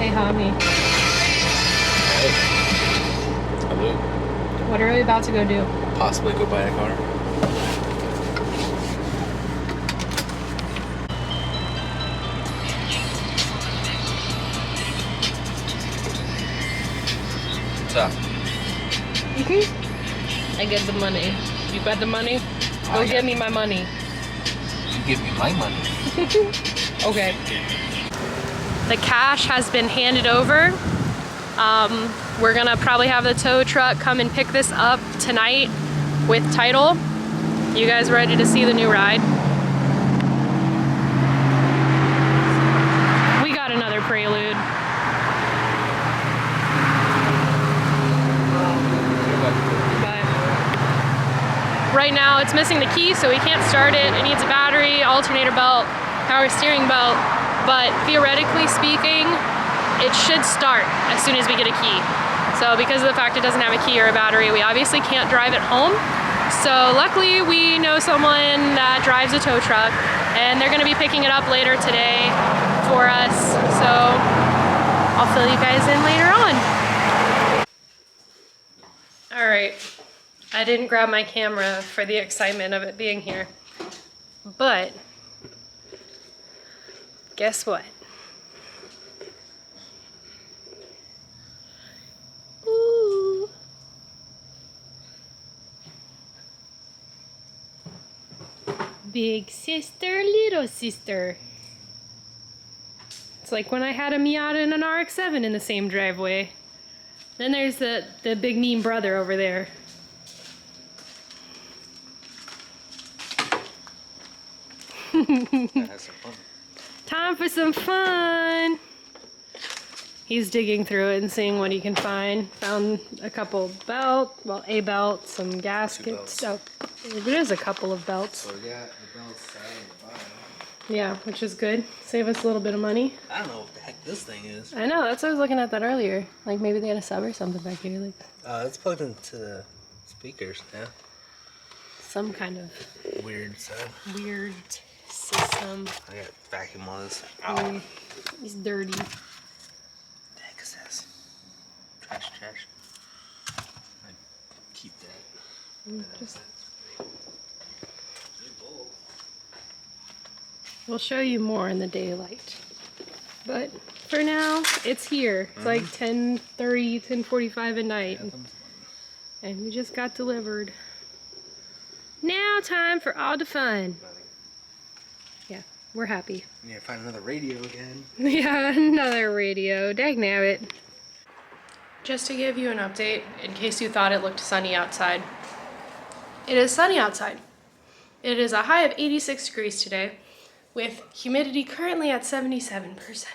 Hey, homie. Hey. Hello. What are we about to go do? Possibly go buy a car. What's up? I get the money. You got the money? Go get me my money. You give me my money. Okay. The cash has been handed over. We're gonna probably have the tow truck come and pick this up tonight with title. You guys ready to see the new ride? We got another Prelude. But right now it's missing the key, so we can't start it. It needs a battery, alternator belt, power steering belt, but theoretically speaking, it should start as soon as we get a key. So because of the fact it doesn't have a key or a battery, we obviously can't drive it home. So luckily we know someone that drives a tow truck, and they're gonna be picking it up later today for us. So I'll fill you guys in later on. All right, I didn't grab my camera for the excitement of it being here, but guess what? Ooh. Big sister, little sister. It's like when I had a Miata and an RX-7 in the same driveway. Then there's the big mean brother over there. Have some fun. Time for some fun. He's digging through it and seeing what he can find. Found a couple a belt, some gaskets. Oh, there's a couple of belts. So yeah, the belt's $7.05. Yeah, which is good. Save us a little bit of money. I don't know what the heck this thing is. I know, that's what I was looking at that earlier. Like maybe they had a sub or something back here. Like It's plugged into the speakers, yeah. some kind of Weird stuff. weird system. I got vacuum on this. Ow. He's dirty. What the heck is this? Trash. I keep that. Just, we'll show you more in the daylight. But for now, it's here. It's like 10:30, 10:45 at night. And we just got delivered. Now time for all the fun. Yeah, we're happy. Yeah, find another radio again. Yeah, another radio. Dagnabbit. Just to give you an update, in case you thought it looked sunny outside. It is sunny outside. It is a high of 86 degrees today, with humidity currently at 77%.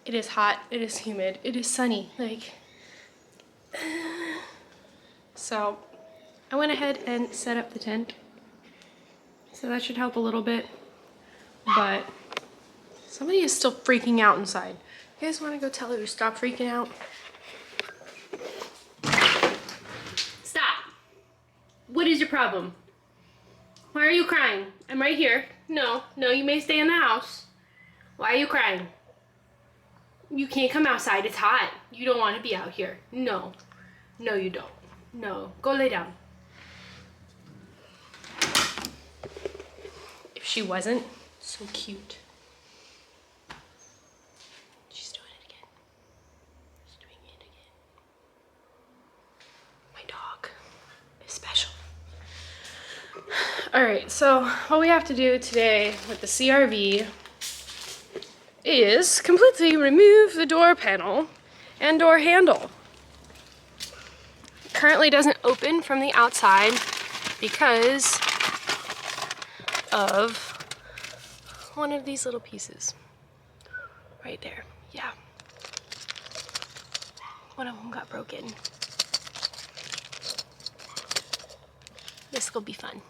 It is hot, it is humid, it is sunny, like... So, I went ahead and set up the tent. So that should help a little bit. But somebody is still freaking out inside. You guys want to go tell her to stop freaking out? Stop! What is your problem? Why are you crying? I'm right here. No, you may stay in the house. Why are you crying? You can't come outside, it's hot. You don't want to be out here. No, you don't. No, go lay down. If she wasn't so cute. She's doing it again. She's doing it again. My dog is special. Alright, so what we have to do today with the CR-V is completely remove the door panel and door handle. It currently doesn't open from the outside because of one of these little pieces right there. Yeah, one of them got broken. This will be fun.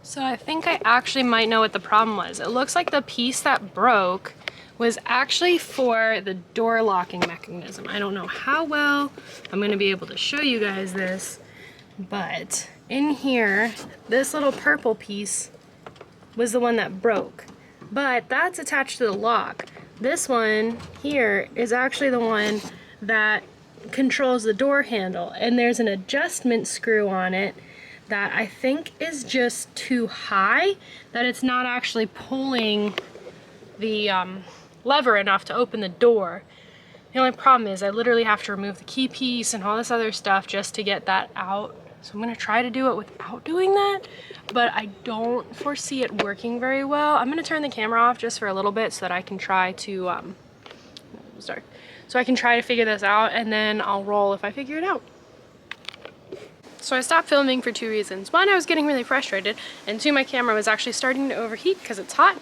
So I think I actually might know what the problem was. It looks like the piece that broke was actually for the door locking mechanism. I don't know how well I'm gonna be able to show you guys this, but in here, this little purple piece was the one that broke, but that's attached to the lock. This one here is actually the one that controls the door handle, and there's an adjustment screw on it that I think is just too high, that it's not actually pulling the lever enough to open the door. The only problem is I literally have to remove the key piece and all this other stuff just to get that out. So I'm gonna try to do it without doing that, but I don't foresee it working very well. I'm gonna turn the camera off just for a little bit so that I can try to, so I can try to figure this out, and then I'll roll if I figure it out. So I stopped filming for two reasons. One, I was getting really frustrated, and two, my camera was actually starting to overheat because it's hot.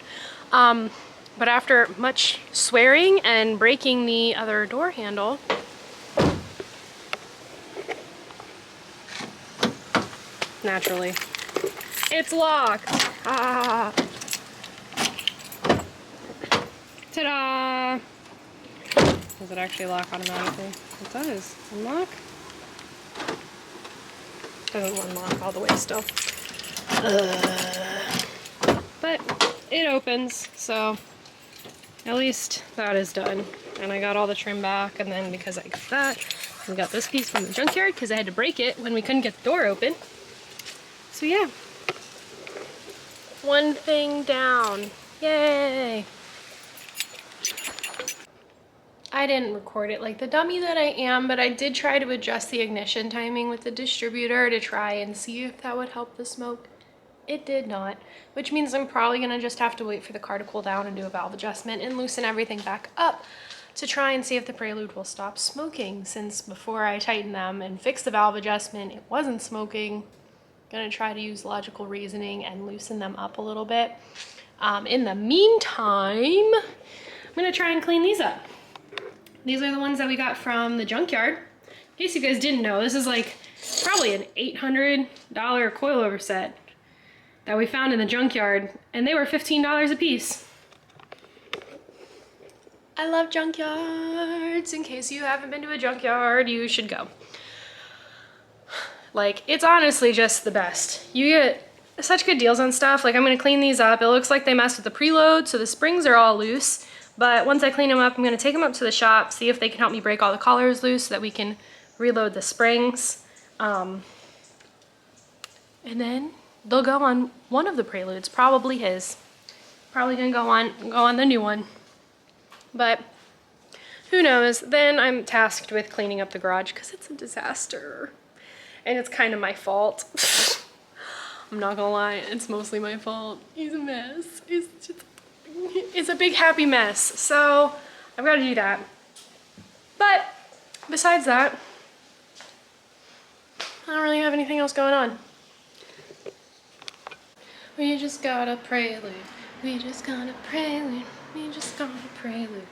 But after much swearing and breaking the other door handle, naturally, it's locked. Ah. Ta-da! Does it actually lock automatically? It does. Unlock. Doesn't unlock all the way still. But it opens, so at least that is done. And I got all the trim back, and then because I got that, we got this piece from the junkyard because I had to break it when we couldn't get the door open. So yeah. One thing down. Yay! I didn't record it like the dummy that I am, but I did try to adjust the ignition timing with the distributor to try and see if that would help the smoke. It did not, which means I'm probably gonna just have to wait for the car to cool down and do a valve adjustment and loosen everything back up to try and see if the Prelude will stop smoking, since before I tightened them and fixed the valve adjustment, it wasn't smoking. Gonna try to use logical reasoning and loosen them up a little bit. In the meantime, I'm gonna try and clean these up. These are the ones that we got from the junkyard. In case you guys didn't know, this is like probably an $800 coilover set that we found in the junkyard, and they were $15 a piece. I love junkyards. In case you haven't been to a junkyard, you should go. Like, it's honestly just the best. You get such good deals on stuff. Like, I'm gonna clean these up. It looks like they messed with the preload, so the springs are all loose. But once I clean them up, I'm gonna take them up to the shop, see if they can help me break all the collars loose so that we can reload the springs. And then they'll go on one of the Preludes, probably his. Probably gonna go on the new one. But who knows? Then I'm tasked with cleaning up the garage because it's a disaster. And it's kind of my fault. I'm not gonna lie, it's mostly my fault. He's a mess. It's a big happy mess. So I've got to do that. But besides that, I don't really have anything else going on. We just got a prelude. We just got a prelude. We just got a prelude.